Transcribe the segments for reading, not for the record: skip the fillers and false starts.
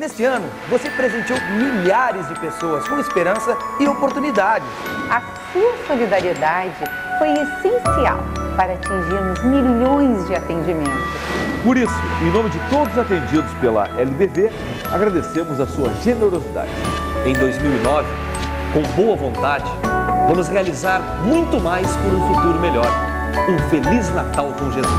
Neste ano, você presenteou milhares de pessoas com esperança e oportunidades. A sua solidariedade foi essencial para atingirmos milhões de atendimentos. Por isso, em nome de todos atendidos pela LBV, agradecemos a sua generosidade. Em 2009, com boa vontade, vamos realizar muito mais por um futuro melhor. Um Feliz Natal com Jesus.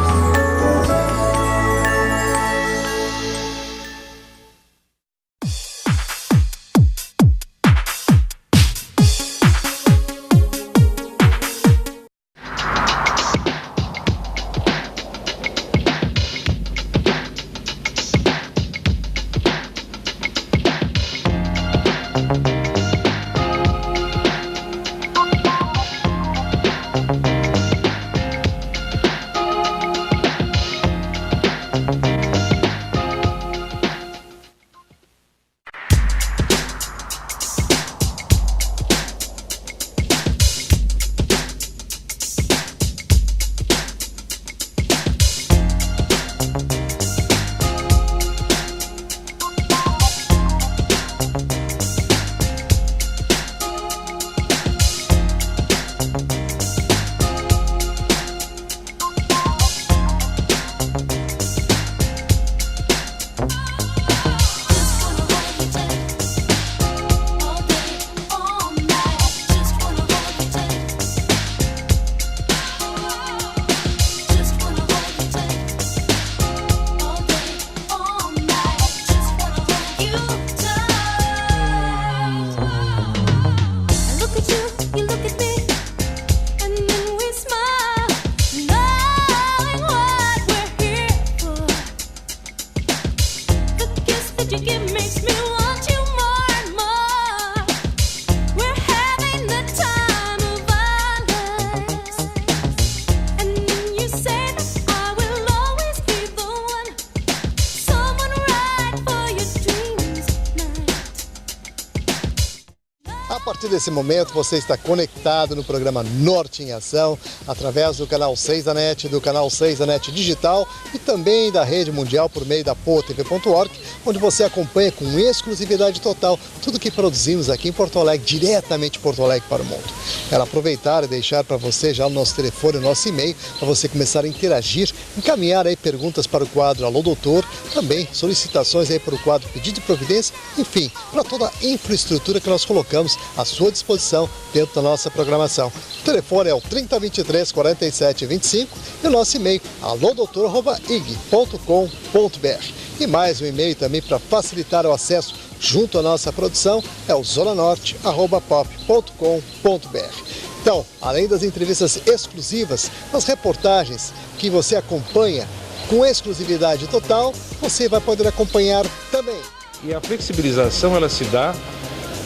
A partir desse momento você está conectado no programa Norte em Ação, através do canal 6 da NET, do canal 6 da NET Digital e também da Rede Mundial por meio da PoaTV.org, onde você acompanha com exclusividade total tudo que produzimos aqui em Porto Alegre, diretamente de Porto Alegre para o mundo. Quero aproveitar e deixar para você já o nosso telefone, o nosso e-mail, para você começar a interagir, encaminhar aí perguntas para o quadro Alô Doutor, também solicitações aí para o quadro Pedido de Providência, enfim, para toda a infraestrutura que nós colocamos à sua disposição dentro da nossa programação. O telefone é o 3023 47 25 e o nosso e-mail alodoutor@ig.com.br. E mais um e-mail também para facilitar o acesso junto à nossa produção é o zonanorte@pop.com.br. Então, além das entrevistas exclusivas, as reportagens que você acompanha com exclusividade total, você vai poder acompanhar também. E a flexibilização ela se dá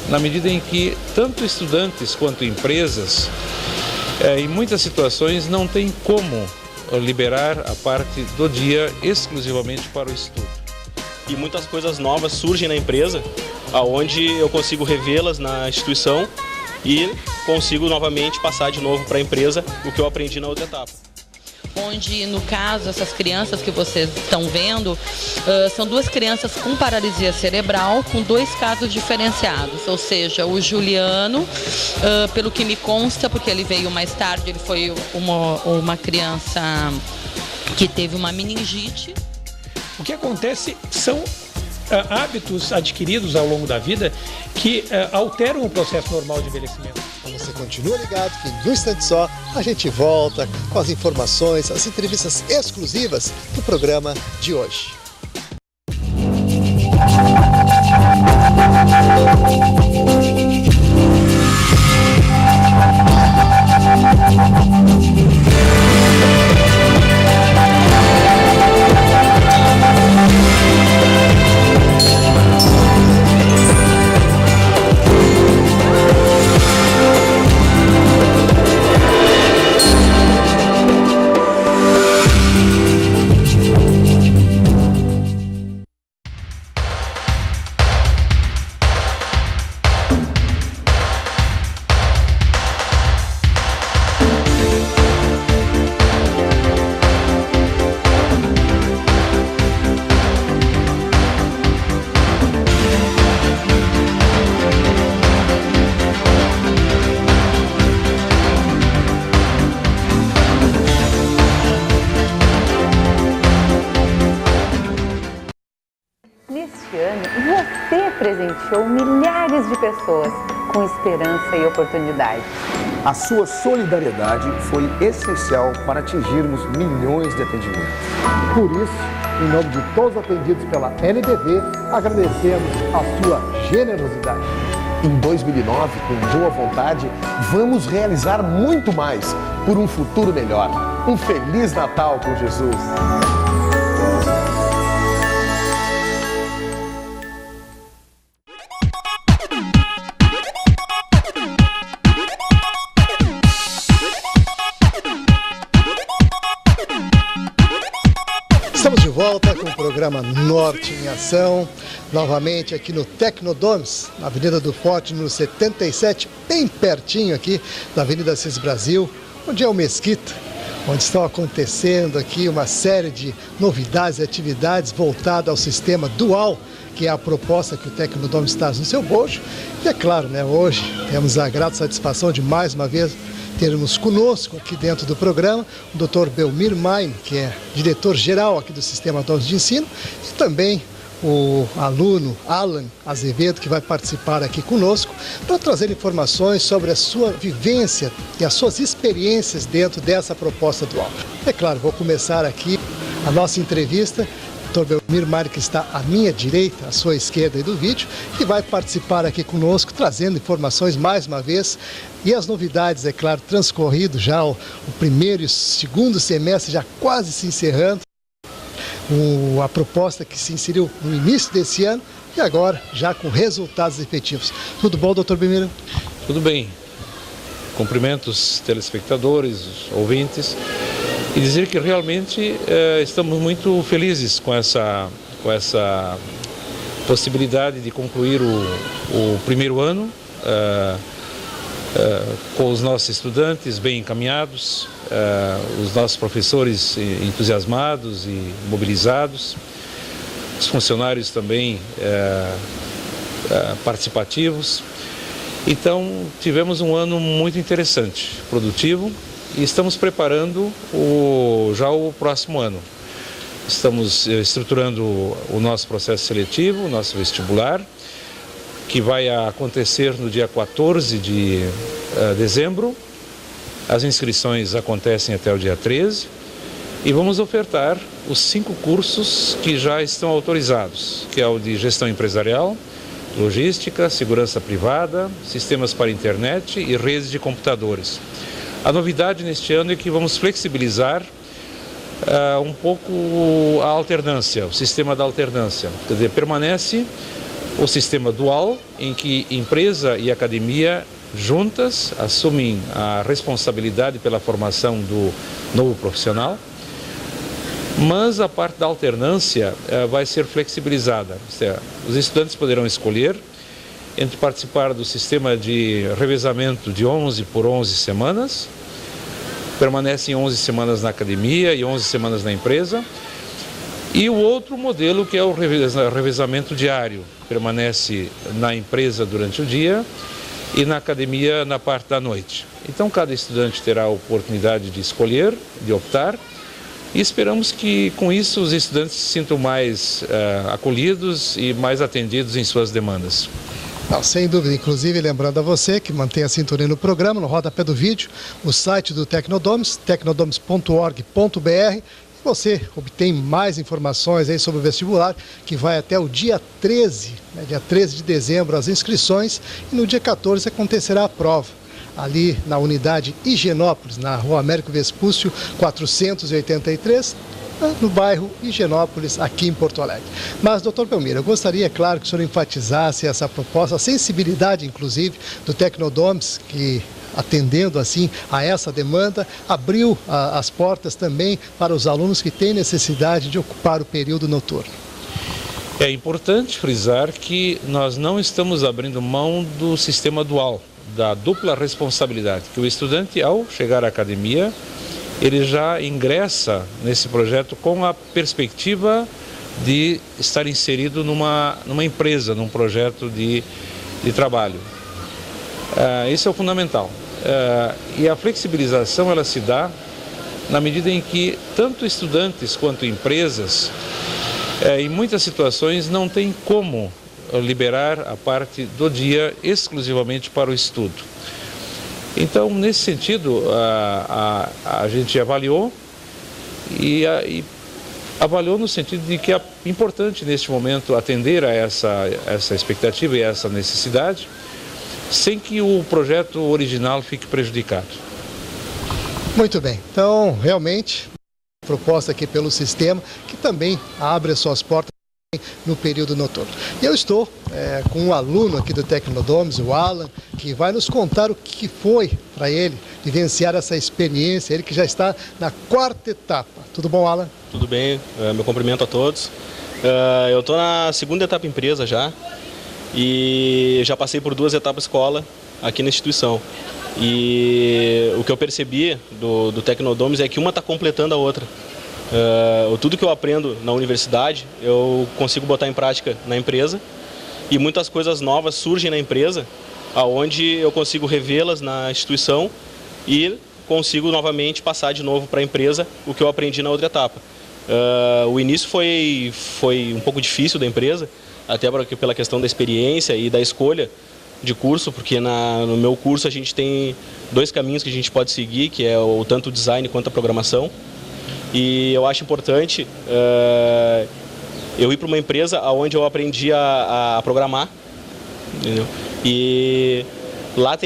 na medida em que tanto estudantes quanto empresas, em muitas situações, não tem como liberar a parte do dia exclusivamente para o estudo. E muitas coisas novas surgem na empresa, aonde eu consigo revê-las na instituição e consigo novamente passar de novo para a empresa o que eu aprendi na outra etapa. Onde, no caso, essas crianças que vocês estão vendo, são duas crianças com paralisia cerebral, com dois casos diferenciados. Ou seja, o Juliano, pelo que me consta, porque ele veio mais tarde, ele foi uma criança que teve uma meningite. O que acontece são hábitos adquiridos ao longo da vida que alteram o processo normal de envelhecimento. Então você continua ligado que no instante só a gente volta com as informações, as entrevistas exclusivas do programa de hoje. Neste ano, você presenteou milhares de pessoas com esperança e oportunidade. A sua solidariedade foi essencial para atingirmos milhões de atendimentos. Por isso, em nome de todos atendidos pela LBV, agradecemos a sua generosidade. Em 2009, com boa vontade, vamos realizar muito mais por um futuro melhor. Um Feliz Natal com Jesus! Estamos de volta com o programa Norte em Ação, novamente aqui no Tecnodomes, na Avenida do Forte, número 77, bem pertinho aqui da Avenida Assis Brasil, onde é o Mesquita, onde estão acontecendo aqui uma série de novidades e atividades voltadas ao sistema dual, que é a proposta que o Tecnodomes traz no seu bojo. E é claro, né, hoje temos a grata satisfação de mais uma vez termos conosco aqui dentro do programa o Dr. Belmir Main, que é diretor-geral aqui do Sistema Domes de Ensino, e também o aluno Alan Azevedo, que vai participar aqui conosco para trazer informações sobre a sua vivência e as suas experiências dentro dessa proposta dual. É claro, vou começar aqui a nossa entrevista. Dr. Belmir Main, que está à minha direita, à sua esquerda aí do vídeo, que vai participar aqui conosco, trazendo informações mais uma vez. E as novidades, é claro, transcorrido já o primeiro e o segundo semestre, já quase se encerrando. A proposta que se inseriu no início desse ano e agora já com resultados efetivos. Tudo bom, doutor Belmir? Tudo bem. Cumprimento os telespectadores, os ouvintes. E dizer que realmente estamos muito felizes com essa possibilidade de concluir o primeiro ano com os nossos estudantes bem encaminhados, os nossos professores entusiasmados e mobilizados, os funcionários também participativos. Então, tivemos um ano muito interessante, produtivo. E estamos preparando já o próximo ano. Estamos estruturando o nosso processo seletivo, o nosso vestibular, que vai acontecer no dia 14 de dezembro. As inscrições acontecem até o dia 13 e vamos ofertar os 5 cursos que já estão autorizados, que é o de gestão empresarial, logística, segurança privada, sistemas para internet e redes de computadores. A novidade neste ano é que vamos flexibilizar um pouco a alternância, o sistema da alternância. Quer dizer, permanece o sistema dual, em que empresa e academia juntas assumem a responsabilidade pela formação do novo profissional, mas a parte da alternância vai ser flexibilizada. Os estudantes poderão escolher entre participar do sistema de revezamento de 11 por 11 semanas, permanecem 11 semanas na academia e 11 semanas na empresa, e o outro modelo que é o revezamento diário, permanece na empresa durante o dia e na academia na parte da noite. Então cada estudante terá a oportunidade de escolher, de optar, e esperamos que com isso os estudantes se sintam mais acolhidos e mais atendidos em suas demandas. Não, sem dúvida, inclusive lembrando a você que mantém a sintonia no programa, no rodapé do vídeo, o site do Tecnodomes, tecnodomes.org.br. Você obtém mais informações aí sobre o vestibular, que vai até o dia 13, dia 13 de dezembro as inscrições, e no dia 14 acontecerá a prova, ali na unidade Higienópolis, na Rua Américo Vespúcio 483, no bairro Higienópolis, aqui em Porto Alegre. Mas, doutor Belmir, eu gostaria, claro, que o senhor enfatizasse essa proposta, a sensibilidade, inclusive, do Tecnodomes, que, atendendo assim a essa demanda, abriu as portas também para os alunos que têm necessidade de ocupar o período noturno. É importante frisar que nós não estamos abrindo mão do sistema dual, da dupla responsabilidade, que o estudante, ao chegar à academia, ele já ingressa nesse projeto com a perspectiva de estar inserido numa empresa, num projeto de trabalho. Isso é o fundamental. E a flexibilização ela se dá na medida em que tanto estudantes quanto empresas Em muitas situações não tem como liberar a parte do dia exclusivamente para o estudo. Então, nesse sentido, a gente avaliou e avaliou no sentido de que é importante neste momento atender a essa expectativa e a essa necessidade, sem que o projeto original fique prejudicado. Muito bem, então realmente proposta aqui pelo sistema, que também abre as suas portas no período noturno. E eu estou com um aluno aqui do Tecnodomes, o Alan, que vai nos contar o que foi para ele vivenciar essa experiência, ele que já está na 4ª etapa. Tudo bom, Alan? Tudo bem, meu cumprimento a todos. Eu estou na 2ª etapa empresa já e já passei por 2 etapas escola aqui na instituição. E o que eu percebi do Tecnodomes é que uma está completando a outra. Tudo que eu aprendo na universidade, eu consigo botar em prática na empresa e muitas coisas novas surgem na empresa, onde eu consigo revê-las na instituição e consigo novamente passar de novo para a empresa o que eu aprendi na outra etapa. O início foi um pouco difícil da empresa, até pela questão da experiência e da escolha de curso, porque no meu curso a gente tem 2 caminhos que a gente pode seguir, que é tanto o design quanto a programação. E eu acho importante eu ir para uma empresa onde eu aprendi a programar, entendeu? E lá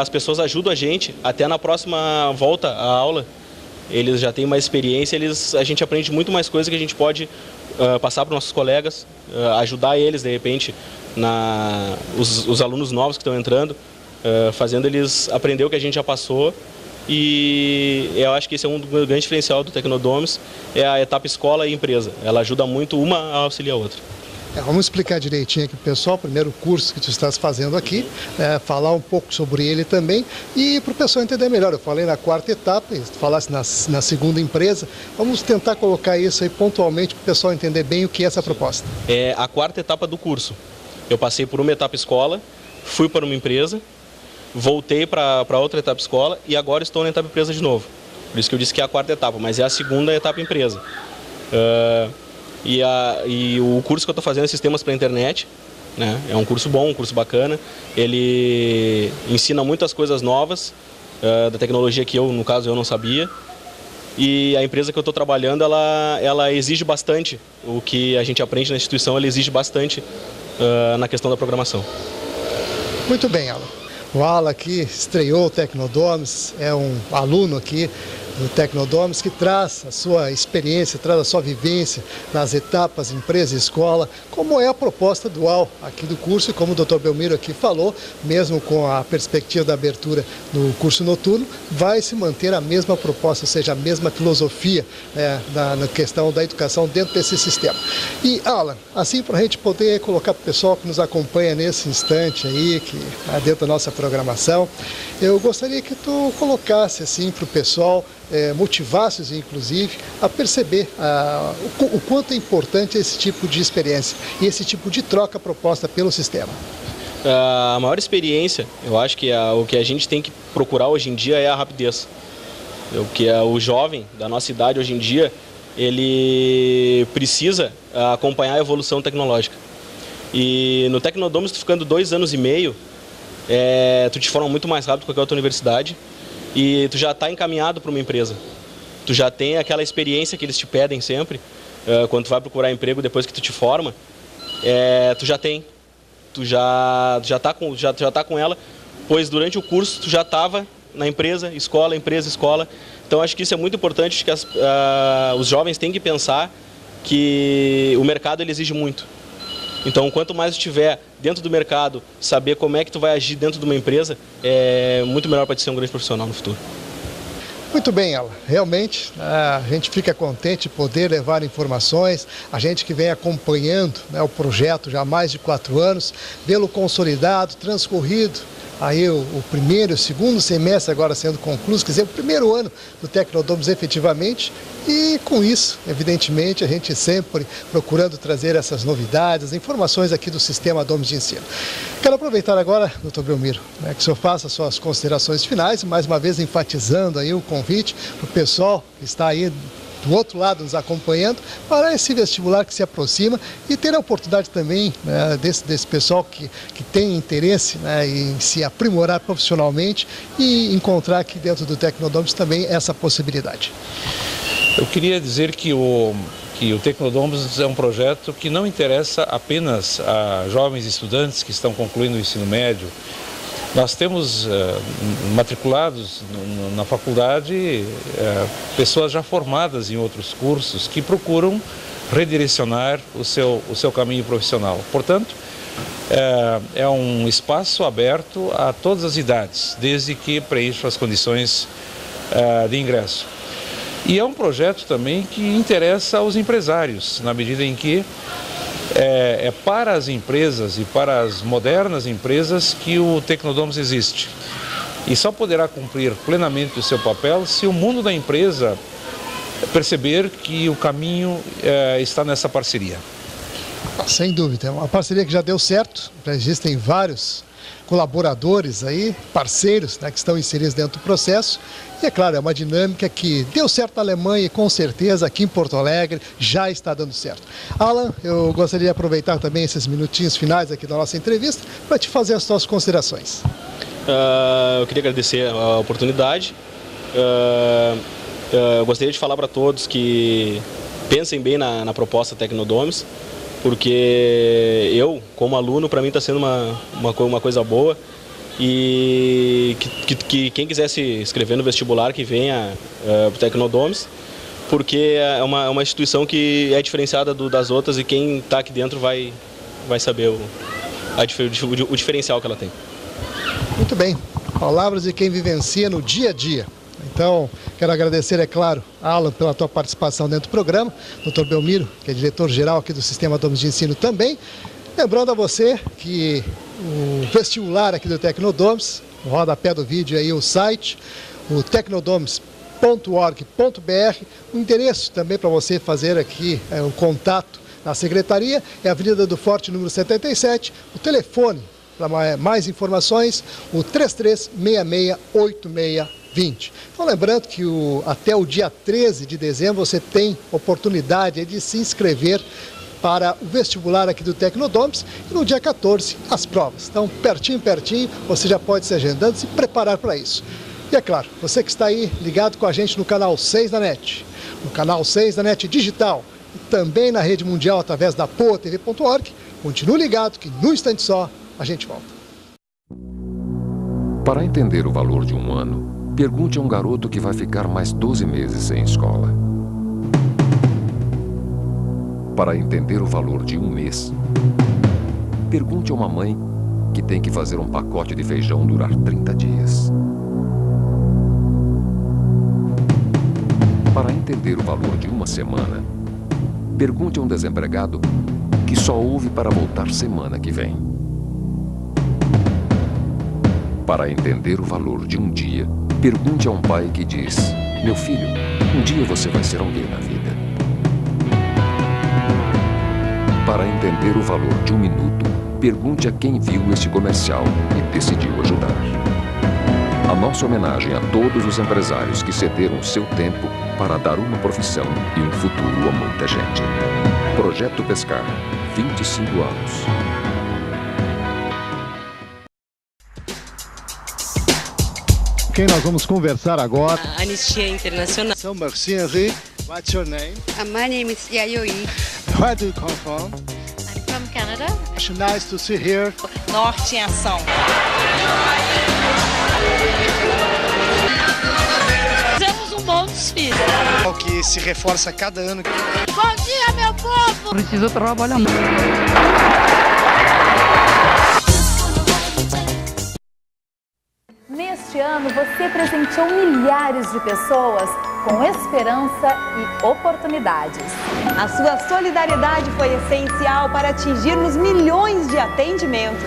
as pessoas ajudam a gente, até na próxima volta à aula, eles já têm mais experiência, a gente aprende muito mais coisas que a gente pode passar para os nossos colegas, ajudar eles, de repente, os alunos novos que estão entrando, fazendo eles aprender o que a gente já passou. E eu acho que esse é um grande diferencial do Tecnodomes, é a etapa escola e empresa. Ela ajuda muito uma a auxiliar a outra. Vamos explicar direitinho aqui para o pessoal, primeiro curso que tu estás fazendo aqui, falar um pouco sobre ele também e para o pessoal entender melhor. Eu falei na 4ª etapa, tu falasse na 2ª empresa, vamos tentar colocar isso aí pontualmente para o pessoal entender bem o que é essa proposta. É a 4ª etapa do curso. Eu passei por uma etapa escola, fui para uma empresa, voltei para outra etapa escola e agora estou na etapa empresa de novo. Por isso que eu disse que é a 4ª etapa, mas é a 2ª etapa empresa. E o curso que eu estou fazendo é Sistemas para a Internet, né? É um curso bom, um curso bacana. Ele ensina muitas coisas novas da tecnologia que no caso, eu não sabia. E a empresa que eu estou trabalhando, ela exige bastante. O que a gente aprende na instituição, ela exige bastante na questão da programação. Muito bem, Alan. O Alan aqui estreou o Tecnodomes, é um aluno aqui do Tecnodomes que traz a sua experiência, traz a sua vivência nas etapas empresa e escola, como é a proposta dual aqui do curso e como o Dr. Belmiro aqui falou, mesmo com a perspectiva da abertura do curso noturno, vai se manter a mesma proposta, ou seja, a mesma filosofia na questão da educação dentro desse sistema. E Alan, assim para a gente poder colocar para o pessoal que nos acompanha nesse instante aí, que está dentro da nossa programação, eu gostaria que tu colocasse assim para o pessoal, motivasse-os inclusive a perceber o quanto é importante esse tipo de experiência e esse tipo de troca proposta pelo sistema. A maior experiência, eu acho que o que a gente tem que procurar hoje em dia é a rapidez. O que o jovem da nossa idade hoje em dia, ele precisa acompanhar a evolução tecnológica. E no Tecnodomes, tu ficando 2 anos e meio, tu te forma muito mais rápido que qualquer outra universidade e tu já está encaminhado para uma empresa. Tu já tem aquela experiência que eles te pedem sempre, quando tu vai procurar emprego depois que tu te forma, tu já tem. Tu já tá com ela, pois durante o curso tu já estava na empresa, escola. Então acho que isso é muito importante, que os jovens têm que pensar que o mercado ele exige muito. Então, quanto mais estiver dentro do mercado, saber como é que tu vai agir dentro de uma empresa, é muito melhor para te ser um grande profissional no futuro. Muito bem, Alan. Realmente, a gente fica contente de poder levar informações. A gente que vem acompanhando o projeto já há mais de 4 anos, vê-lo consolidado, transcorrido. Aí o primeiro e o segundo semestre agora sendo concluídos, quer dizer, o primeiro ano do Tecnodomes efetivamente. E com isso, evidentemente, a gente sempre procurando trazer essas novidades, as informações aqui do Sistema Domes de Ensino. Quero aproveitar agora, doutor Belmiro, que o senhor faça suas considerações finais, mais uma vez enfatizando aí o convite para o pessoal que está aí do outro lado nos acompanhando para esse vestibular que se aproxima e ter a oportunidade também, né, desse pessoal que tem interesse, né, em se aprimorar profissionalmente e encontrar aqui dentro do Tecnodomus também essa possibilidade. Eu queria dizer que o Tecnodomus é um projeto que não interessa apenas a jovens estudantes que estão concluindo o ensino médio. Nós temos matriculados na faculdade pessoas já formadas em outros cursos que procuram redirecionar o seu caminho profissional. Portanto, é um espaço aberto a todas as idades, desde que preencham as condições de ingresso. E é um projeto também que interessa aos empresários, na medida em que é para as empresas e para as modernas empresas que o Tecnodomus existe. E só poderá cumprir plenamente o seu papel se o mundo da empresa perceber que o caminho está nessa parceria. Sem dúvida, é uma parceria que já deu certo, já existem vários colaboradores aí, parceiros, né, que estão inseridos dentro do processo. E é claro, é uma dinâmica que deu certo na Alemanha e com certeza aqui em Porto Alegre já está dando certo. Alan, eu gostaria de aproveitar também esses minutinhos finais aqui da nossa entrevista para te fazer as suas considerações. Eu queria agradecer a oportunidade. Eu gostaria de falar para todos que pensem bem na proposta Tecnodomus, porque eu, como aluno, para mim está sendo uma coisa boa, e que quem quiser se inscrever no vestibular, que venha para o Tecnodomus, porque é uma instituição que é diferenciada das outras e quem está aqui dentro vai saber o diferencial que ela tem. Muito bem, palavras de quem vivencia no dia a dia. Então, quero agradecer, é claro, Alan, pela tua participação dentro do programa, Dr. Belmiro, que é diretor-geral aqui do Sistema Domus de Ensino também. Lembrando a você que o vestibular aqui do Tecnodomus, no rodapé do vídeo aí o site, o tecnodomus.org.br, o endereço também para você fazer aqui o contato na secretaria, é a Avenida do Forte, número 77, o telefone para mais informações, o 33668620. Então, lembrando que até o dia 13 de dezembro você tem oportunidade de se inscrever para o vestibular aqui do Tecnodomus e no dia 14 as provas. Então, pertinho, você já pode se agendando e se preparar para isso. E é claro, você que está aí ligado com a gente no canal 6 da NET, no canal 6 da NET Digital e também na rede mundial através da poatv.org, continue ligado que num instante só a gente volta. Para entender o valor de um ano, pergunte a um garoto que vai ficar mais 12 meses sem escola. Para entender o valor de um mês, pergunte a uma mãe que tem que fazer um pacote de feijão durar 30 dias. Para entender o valor de uma semana, pergunte a um desempregado que só ouve para voltar semana que vem. Para entender o valor de um dia, pergunte a um pai que diz: meu filho, um dia você vai ser alguém na vida. Para entender o valor de um minuto, pergunte a quem viu este comercial e decidiu ajudar. A nossa homenagem a todos os empresários que cederam o seu tempo para dar uma profissão e um futuro a muita gente. Projeto Pescar, 25 anos. Quem nós vamos conversar agora? Anistia Internacional. So, merci Henri. What's your name? My name is Yayoi. Where do you come from? I'm from Canada. It's nice to see here. Norte em Ação. Fizemos um bom desfile. O que se reforça cada ano. Bom dia, meu povo! Preciso trabalhar muito. Neste ano, você presenteou milhares de pessoas com esperança e oportunidades. A sua solidariedade foi essencial para atingirmos milhões de atendimentos.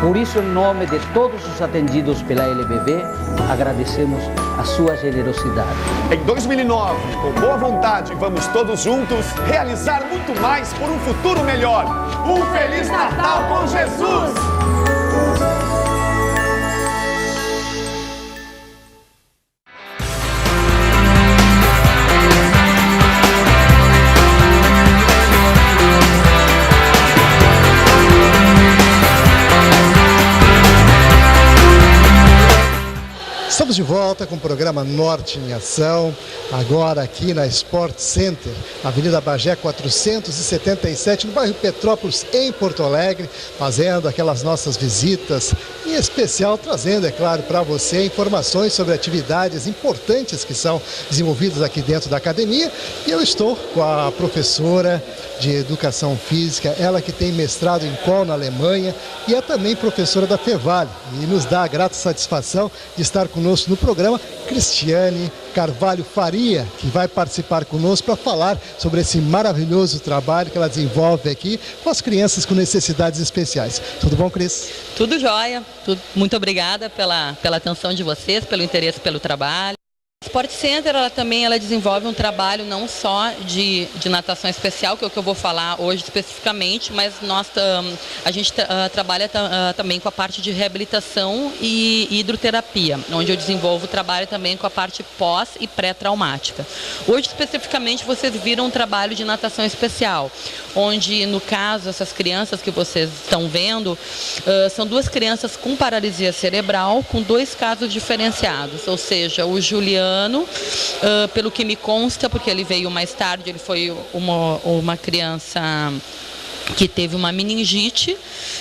Por isso, em nome de todos os atendidos pela LBV, agradecemos a sua generosidade. Em 2009, com boa vontade, vamos todos juntos realizar muito mais por um futuro melhor. Um Feliz Natal com Jesus! Estamos de volta com o programa Norte em Ação, agora aqui na Sport Center, Avenida Bagé 477, no bairro Petrópolis, em Porto Alegre, fazendo aquelas nossas visitas, em especial trazendo, é claro, para você informações sobre atividades importantes que são desenvolvidas aqui dentro da academia. E eu estou com a professora de Educação Física, ela que tem mestrado em COL na Alemanha e é também professora da Fevale, e nos dá a grata satisfação de estar conosco no programa, Cristiane Carvalho Faria, que vai participar conosco para falar sobre esse maravilhoso trabalho que ela desenvolve aqui com as crianças com necessidades especiais. Tudo bom, Cris? Tudo jóia. Muito obrigada pela atenção de vocês, pelo interesse pelo trabalho. A Sport Center ela desenvolve um trabalho não só de natação especial, que é o que eu vou falar hoje especificamente, mas a gente trabalha também com a parte de reabilitação e hidroterapia, onde eu desenvolvo o trabalho também com a parte pós e pré-traumática. Hoje especificamente vocês viram um trabalho de natação especial, onde no caso essas crianças que vocês estão vendo, são duas crianças com paralisia cerebral com 2 casos diferenciados, ou seja, o Juliano, pelo que me consta, porque ele veio mais tarde, ele foi uma criança que teve uma meningite,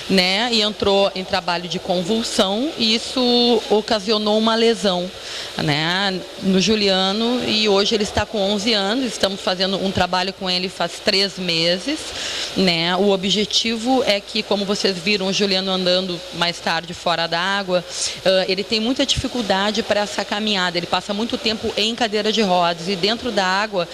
né, e entrou em trabalho de convulsão, e isso ocasionou uma lesão, né, no Juliano, e hoje ele está com 11 anos, estamos fazendo um trabalho com ele faz 3 meses, né, o objetivo é que, como vocês viram, o Juliano andando mais tarde fora da água, ele tem muita dificuldade para essa caminhada, ele passa muito tempo em cadeira de rodas, e dentro da água,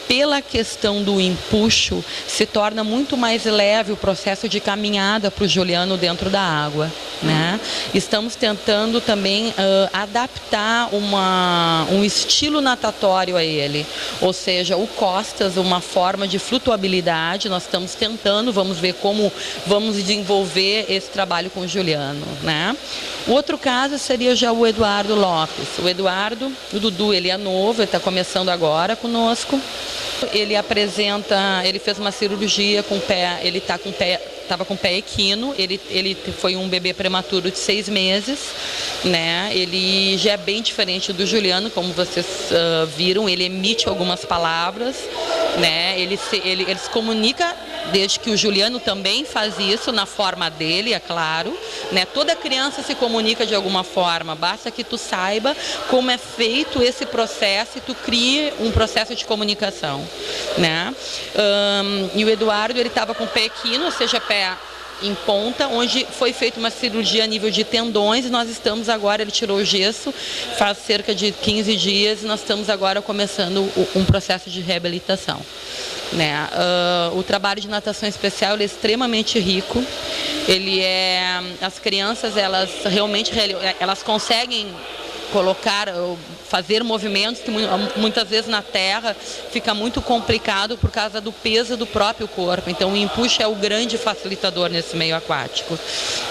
pela questão do empuxo, se torna muito mais leve o processo de caminhada para o Juliano dentro da água, né? Estamos tentando também adaptar um estilo natatório a ele, ou seja, o costas, uma forma de flutuabilidade. Nós estamos tentando, vamos ver como vamos desenvolver esse trabalho com o Juliano, né? O outro caso seria já o Eduardo Lopes. O Dudu, ele é novo, ele está começando agora conosco. Ele fez uma cirurgia com o pé, ele estava com o pé equino, ele foi um bebê prematuro de 6 meses, né? Ele já é bem diferente do Juliano, como vocês viram, ele emite algumas palavras, né? Ele se comunica, desde que o Juliano também faz isso na forma dele, é claro, né? Toda criança se comunica de alguma forma, basta que tu saiba como é feito esse processo e tu crie um processo de comunicação, né? E o Eduardo, ele estava com o pé equino, ou seja, pé em ponta, onde foi feita uma cirurgia a nível de tendões, e nós estamos agora, ele tirou o gesso faz cerca de 15 dias, e nós estamos agora começando um processo de reabilitação, né? O trabalho de natação especial, ele é extremamente rico, as crianças, elas realmente elas conseguem fazer movimentos que muitas vezes na terra fica muito complicado por causa do peso do próprio corpo. Então o empuxo é o grande facilitador nesse meio aquático.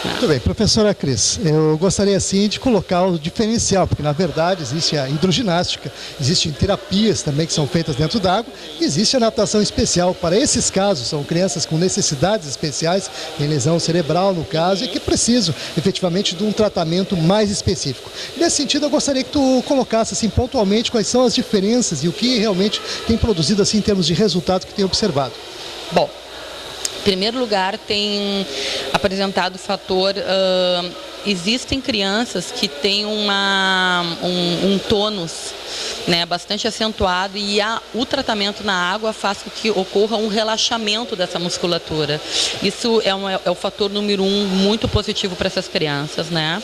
Muito bem, professora Cris, eu gostaria assim de colocar o diferencial, porque na verdade existe a hidroginástica, existem terapias também que são feitas dentro d'água, e existe a natação especial. Para esses casos, são crianças com necessidades especiais, em lesão cerebral no caso, e que precisam efetivamente de um tratamento mais específico. Nesse sentido, eu gostaria que tu colocasse assim pontualmente quais são as diferenças e o que realmente tem produzido assim em termos de resultado que tem observado. Bom, em primeiro lugar, tem apresentado o fator, existem crianças que têm um tônus, né, bastante acentuado, e o tratamento na água faz com que ocorra um relaxamento dessa musculatura. Isso é o fator número 1 muito positivo para essas crianças, né?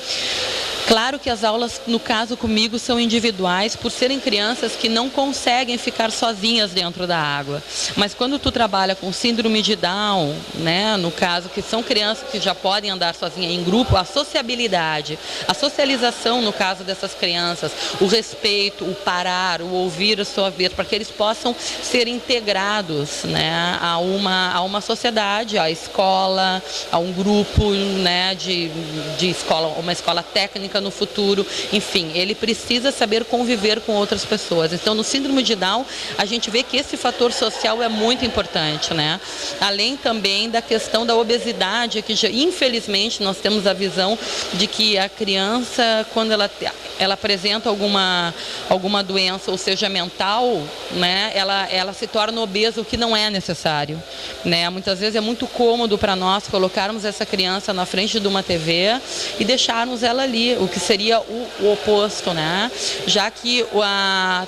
Claro que as aulas, no caso comigo, são individuais, por serem crianças que não conseguem ficar sozinhas dentro da água. Mas quando tu trabalha com síndrome de Down, né, no caso, que são crianças que já podem andar sozinhas em grupo, a sociabilidade, a socialização, no caso dessas crianças, o respeito, o parar, o ouvir a sua vez, para que eles possam ser integrados, né, a uma sociedade, à escola, a um grupo, né, de escola, uma escola técnica, técnica no futuro, enfim, ele precisa saber conviver com outras pessoas. Então, no síndrome de Down, a gente vê que esse fator social é muito importante, né? Além também da questão da obesidade, que já, infelizmente nós temos a visão de que a criança, quando ela apresenta alguma doença, ou seja, mental, né, ela se torna obesa, o que não é necessário, né? Muitas vezes é muito cômodo para nós colocarmos essa criança na frente de uma TV e deixarmos ela ali, o que seria o oposto, né? Já que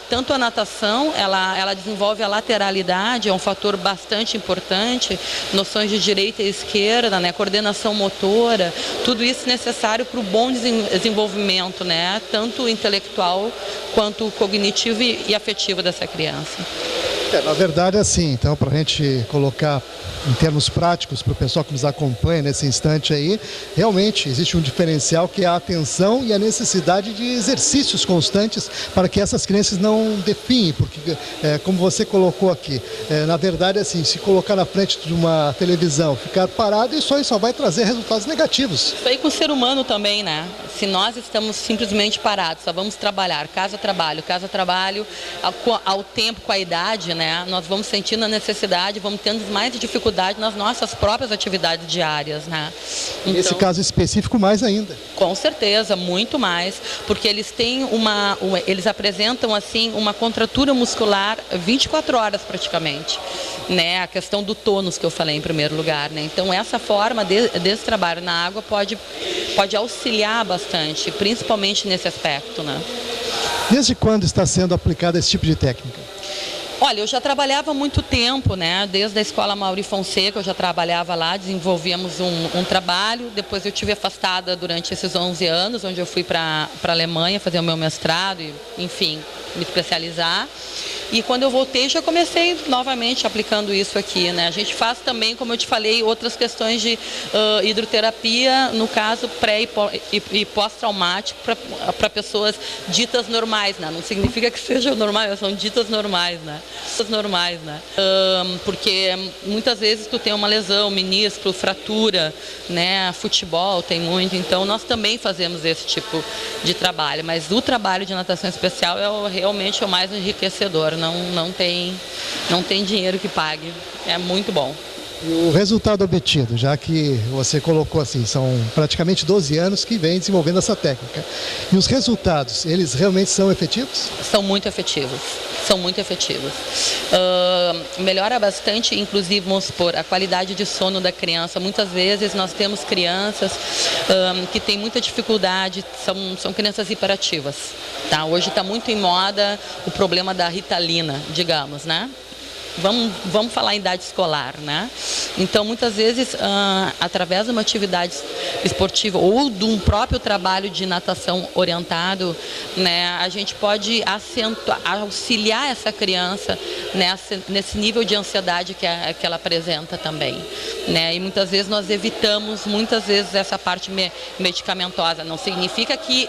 tanto a natação, ela desenvolve a lateralidade, é um fator bastante importante, noções de direita e esquerda, né, coordenação motora, tudo isso necessário para o bom desenvolvimento, né, tanto intelectual quanto cognitivo e afetivo dessa criança. Na verdade, assim, então, para a gente colocar em termos práticos para o pessoal que nos acompanha nesse instante aí, realmente existe um diferencial que é a atenção e a necessidade de exercícios constantes para que essas crianças não definhem, porque, como você colocou aqui, na verdade, assim, se colocar na frente de uma televisão, ficar parado, isso aí só vai trazer resultados negativos. Isso aí com o ser humano também, né? Se nós estamos simplesmente parados, só vamos trabalhar, casa, trabalho, ao tempo, com a idade, né? Nós vamos sentindo a necessidade, vamos tendo mais dificuldade nas nossas próprias atividades diárias, né? Então, nesse caso específico, mais ainda. Com certeza, muito mais, porque eles têm eles apresentam assim uma contratura muscular 24 horas praticamente, né? A questão do tônus que eu falei em primeiro lugar, né? Então essa forma desse trabalho na água pode auxiliar bastante, principalmente nesse aspecto, né? Desde quando está sendo aplicada esse tipo de técnica? Olha, eu já trabalhava há muito tempo, né? Desde a Escola Mauri Fonseca, eu já trabalhava lá, desenvolvíamos um trabalho. Depois eu estive afastada durante esses 11 anos, onde eu fui para a Alemanha fazer o meu mestrado e, enfim, me especializar. E quando eu voltei, já comecei novamente aplicando isso aqui, né? A gente faz também, como eu te falei, outras questões de hidroterapia, no caso pré e pós-traumático, para pessoas ditas normais, né? Não significa que sejam normais, são ditas normais, né? Porque muitas vezes tu tem uma lesão, menisco, fratura, né? Futebol tem muito, então nós também fazemos esse tipo de trabalho, mas o trabalho de natação especial é realmente o mais enriquecedor. Não tem dinheiro que pague, é muito bom. E o resultado obtido, já que você colocou assim, são praticamente 12 anos que vem desenvolvendo essa técnica. E os resultados, eles realmente são efetivos? São muito efetivos, melhora bastante, inclusive, vamos supor, a qualidade de sono da criança. Muitas vezes nós temos crianças que têm muita dificuldade, são crianças hiperativas, tá? Hoje está muito em moda o problema da Ritalina, digamos, né? Vamos falar em idade escolar, né? Então, muitas vezes, através de uma atividade esportiva ou de um próprio trabalho de natação orientado, né, a gente pode auxiliar essa criança nesse nível de ansiedade que ela apresenta também, né? E muitas vezes nós evitamos, essa parte medicamentosa. Não significa que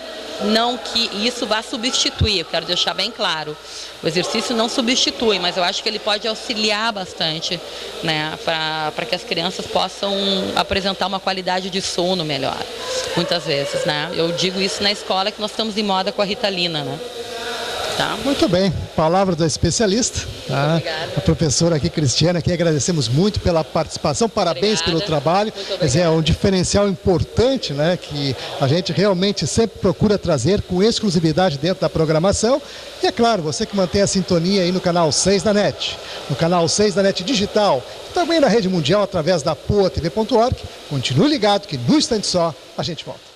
isso vá substituir, eu quero deixar bem claro. O exercício não substitui, mas eu acho que ele pode auxiliar bastante, né, para que as crianças possam apresentar uma qualidade de sono melhor, muitas vezes, né? Eu digo isso na escola, que nós estamos em moda com a Ritalina, né? Tá. Muito bem, palavra da especialista, tá? A professora aqui, Cristiana, que agradecemos muito pela participação, parabéns pelo trabalho. Quer dizer, é um diferencial importante, né, que a gente realmente sempre procura trazer com exclusividade dentro da programação. E é claro, você que mantém a sintonia aí no canal 6 da NET, no canal 6 da NET Digital, também na rede mundial através da poatv.org. Continue ligado que no instante só a gente volta.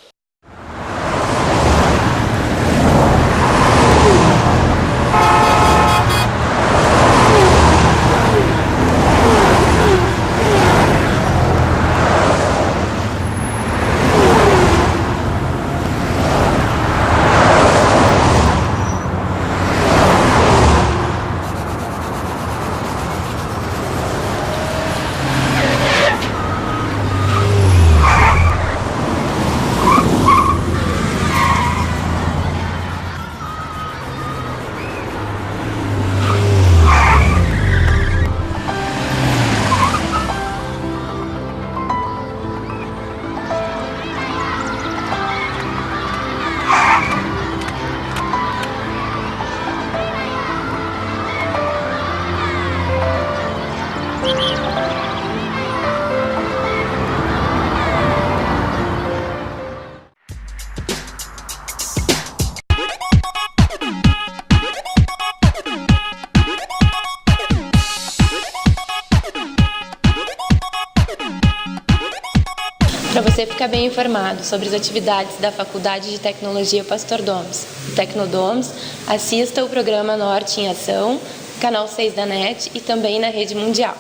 para você ficar bem informado sobre as atividades da Faculdade de Tecnologia Pastor Domes e Tecnodomes, assista o programa Norte em Ação, canal 6 da NET e também na Rede Mundial.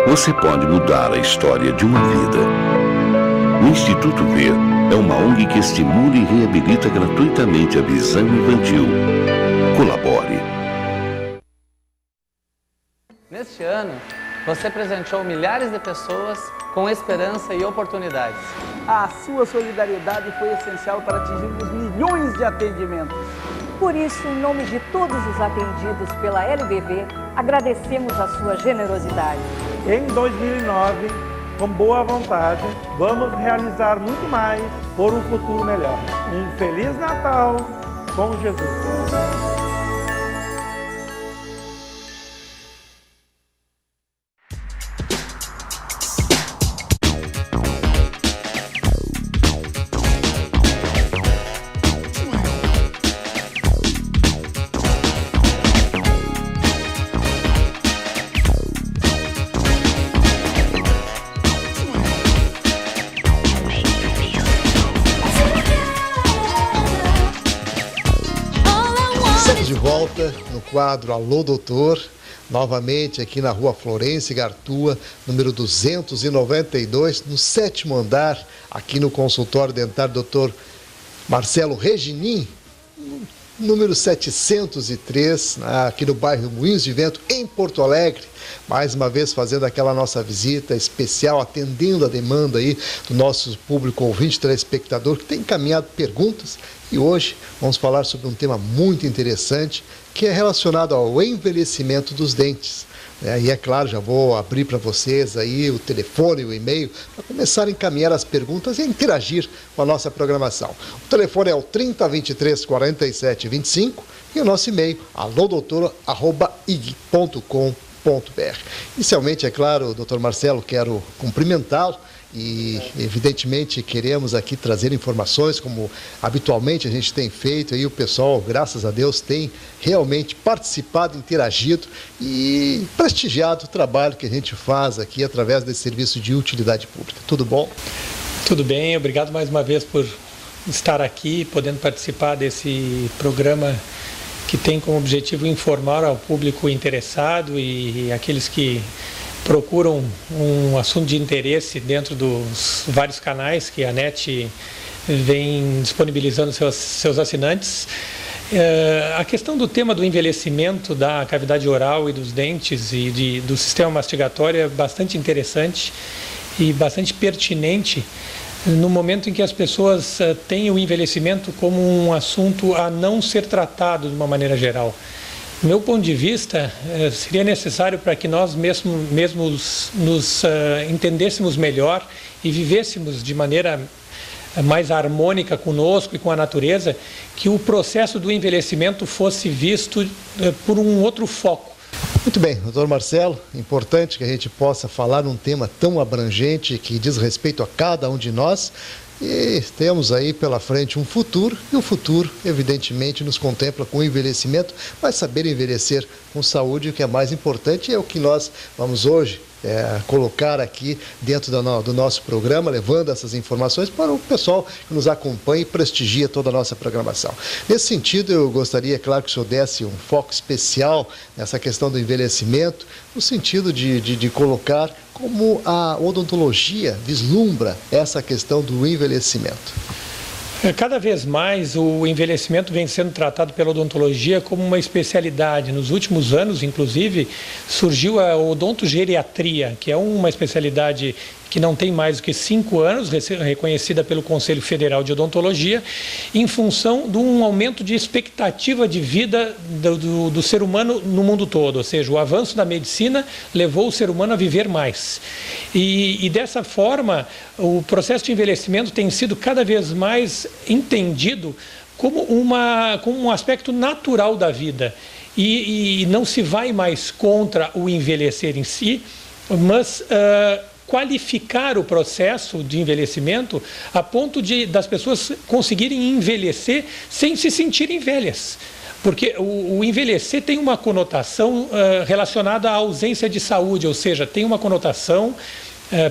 Você pode mudar a história de uma vida. O Instituto V é uma ONG que estimula e reabilita gratuitamente a visão infantil. Colabore. Neste ano, você presenteou milhares de pessoas com esperança e oportunidades. A sua solidariedade foi essencial para atingirmos milhões de atendimentos. Por isso, em nome de todos os atendidos pela LBV, agradecemos a sua generosidade. Em 2009, com boa vontade, vamos realizar muito mais por um futuro melhor. Um Feliz Natal com Jesus. No quadro Alô Doutor, novamente aqui na Rua Florêncio Gartua, número 292, no 7º andar, aqui no consultório dentário Dr. Marcelo Reginin, número 703, aqui no bairro Moinhos de Vento, em Porto Alegre. Mais uma vez fazendo aquela nossa visita especial, atendendo a demanda aí do nosso público ouvinte, telespectador, que tem encaminhado perguntas. E hoje vamos falar sobre um tema muito interessante, que é relacionado ao envelhecimento dos dentes. E é claro, já vou abrir para vocês aí o telefone e o e-mail para começar a encaminhar as perguntas e interagir com a nossa programação. O telefone é o 3023 47 25 e o nosso e-mail alodoutor@ig.com.br. Inicialmente, é claro, doutor Marcelo, quero cumprimentá-lo e, evidentemente, queremos aqui trazer informações, como habitualmente a gente tem feito, e o pessoal, graças a Deus, tem realmente participado, interagido e prestigiado o trabalho que a gente faz aqui através desse serviço de utilidade pública. Tudo bom? Tudo bem, obrigado mais uma vez por estar aqui, podendo participar desse programa que tem como objetivo informar ao público interessado e aqueles que procuram um assunto de interesse dentro dos vários canais que a NET vem disponibilizando seus assinantes. A questão do tema do envelhecimento da cavidade oral e dos dentes e do sistema mastigatório é bastante interessante e bastante pertinente no momento em que as pessoas têm o envelhecimento como um assunto a não ser tratado de uma maneira geral. Do meu ponto de vista, seria necessário para que nós mesmos nos entendêssemos melhor e vivêssemos de maneira mais harmônica conosco e com a natureza, que o processo do envelhecimento fosse visto por um outro foco. Muito bem, doutor Marcelo, importante que a gente possa falar num tema tão abrangente que diz respeito a cada um de nós. E temos aí pela frente um futuro, e o futuro, evidentemente, nos contempla com o envelhecimento, mas saber envelhecer com saúde, o que é mais importante, é o que nós vamos hoje colocar aqui dentro do nosso programa, levando essas informações para o pessoal que nos acompanha e prestigia toda a nossa programação. Nesse sentido, eu gostaria, claro, que o senhor desse um foco especial nessa questão do envelhecimento, no sentido de colocar como a odontologia vislumbra essa questão do envelhecimento. Cada vez mais o envelhecimento vem sendo tratado pela odontologia como uma especialidade. Nos últimos anos, inclusive, surgiu a odontogeriatria, que é uma especialidade que não tem mais do que 5 anos, reconhecida pelo Conselho Federal de Odontologia, em função de um aumento de expectativa de vida do ser humano no mundo todo. Ou seja, o avanço da medicina levou o ser humano a viver mais. E dessa forma, o processo de envelhecimento tem sido cada vez mais entendido como um aspecto natural da vida. e não se vai mais contra o envelhecer em si, mas qualificar o processo de envelhecimento a ponto das pessoas conseguirem envelhecer sem se sentirem velhas. Porque o envelhecer tem uma conotação relacionada à ausência de saúde, ou seja, tem uma conotação,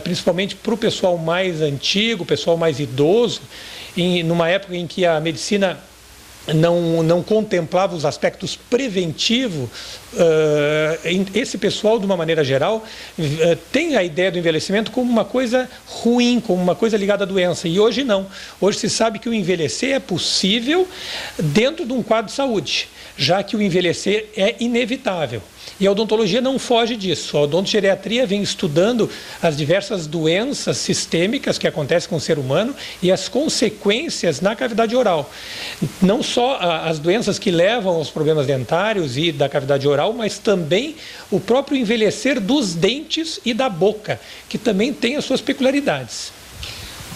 principalmente para o pessoal mais antigo, pessoal mais idoso, numa época em que a medicina não contemplava os aspectos preventivos, esse pessoal, de uma maneira geral, tem a ideia do envelhecimento como uma coisa ruim, como uma coisa ligada à doença. E hoje não. Hoje se sabe que o envelhecer é possível dentro de um quadro de saúde, já que o envelhecer é inevitável. E a odontologia não foge disso. A odontogeriatria vem estudando as diversas doenças sistêmicas que acontecem com o ser humano e as consequências na cavidade oral. Não só as doenças que levam aos problemas dentários e da cavidade oral, mas também o próprio envelhecer dos dentes e da boca, que também tem as suas peculiaridades.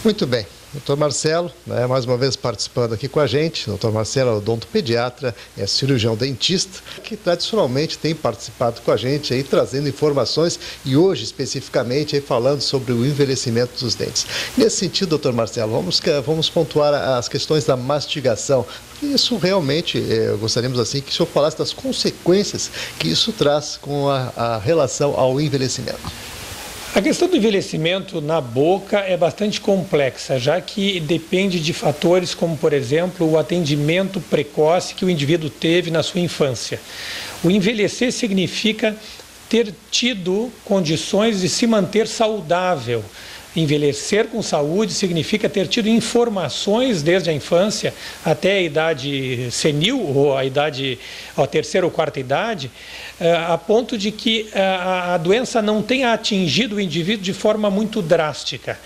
Muito bem. Doutor Marcelo, mais uma vez participando aqui com a gente. Doutor Marcelo é odontopediatra, é cirurgião dentista, que tradicionalmente tem participado com a gente aí, trazendo informações e hoje especificamente aí, falando sobre o envelhecimento dos dentes. Nesse sentido, doutor Marcelo, vamos pontuar as questões da mastigação. Isso realmente, gostaríamos assim que o senhor falasse das consequências que isso traz com a relação ao envelhecimento. A questão do envelhecimento na boca é bastante complexa, já que depende de fatores como, por exemplo, o atendimento precoce que o indivíduo teve na sua infância. O envelhecer significa ter tido condições de se manter saudável. Envelhecer com saúde significa ter tido informações desde a infância até a idade senil, ou a terceira ou quarta idade, a ponto de que a doença não tenha atingido o indivíduo de forma muito drástica.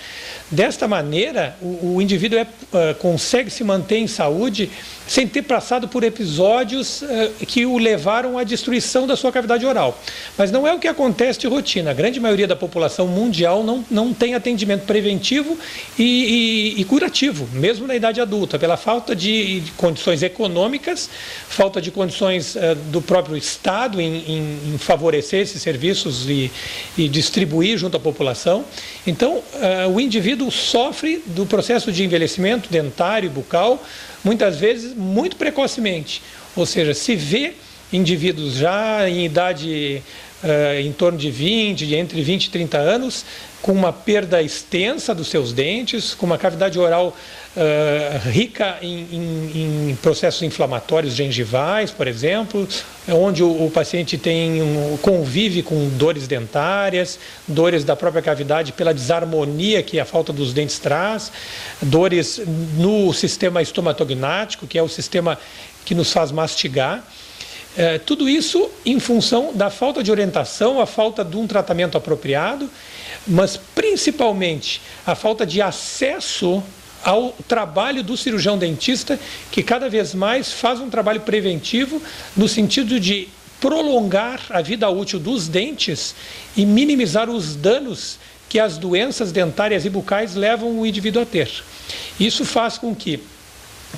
Desta maneira, o indivíduo consegue se manter em saúde sem ter passado por episódios que o levaram à destruição da sua cavidade oral. Mas não é o que acontece de rotina. A grande maioria da população mundial não tem atendimento preventivo e curativo, mesmo na idade adulta, pela falta de condições econômicas, falta de condições do próprio Estado em favorecer esses serviços e distribuir junto à população. Então, o indivíduo sofre do processo de envelhecimento dentário e bucal, muitas vezes muito precocemente. Ou seja, se vê indivíduos já em idade em torno de entre 20 e 30 anos, com uma perda extensa dos seus dentes, com uma cavidade oral rica em processos inflamatórios gengivais, por exemplo, onde o paciente convive com dores dentárias, dores da própria cavidade pela desarmonia que a falta dos dentes traz, dores no sistema estomatognático, que é o sistema que nos faz mastigar. Tudo isso em função da falta de orientação, a falta de um tratamento apropriado, mas principalmente a falta de acesso ao trabalho do cirurgião dentista, que cada vez mais faz um trabalho preventivo no sentido de prolongar a vida útil dos dentes e minimizar os danos que as doenças dentárias e bucais levam o indivíduo a ter. Isso faz com que,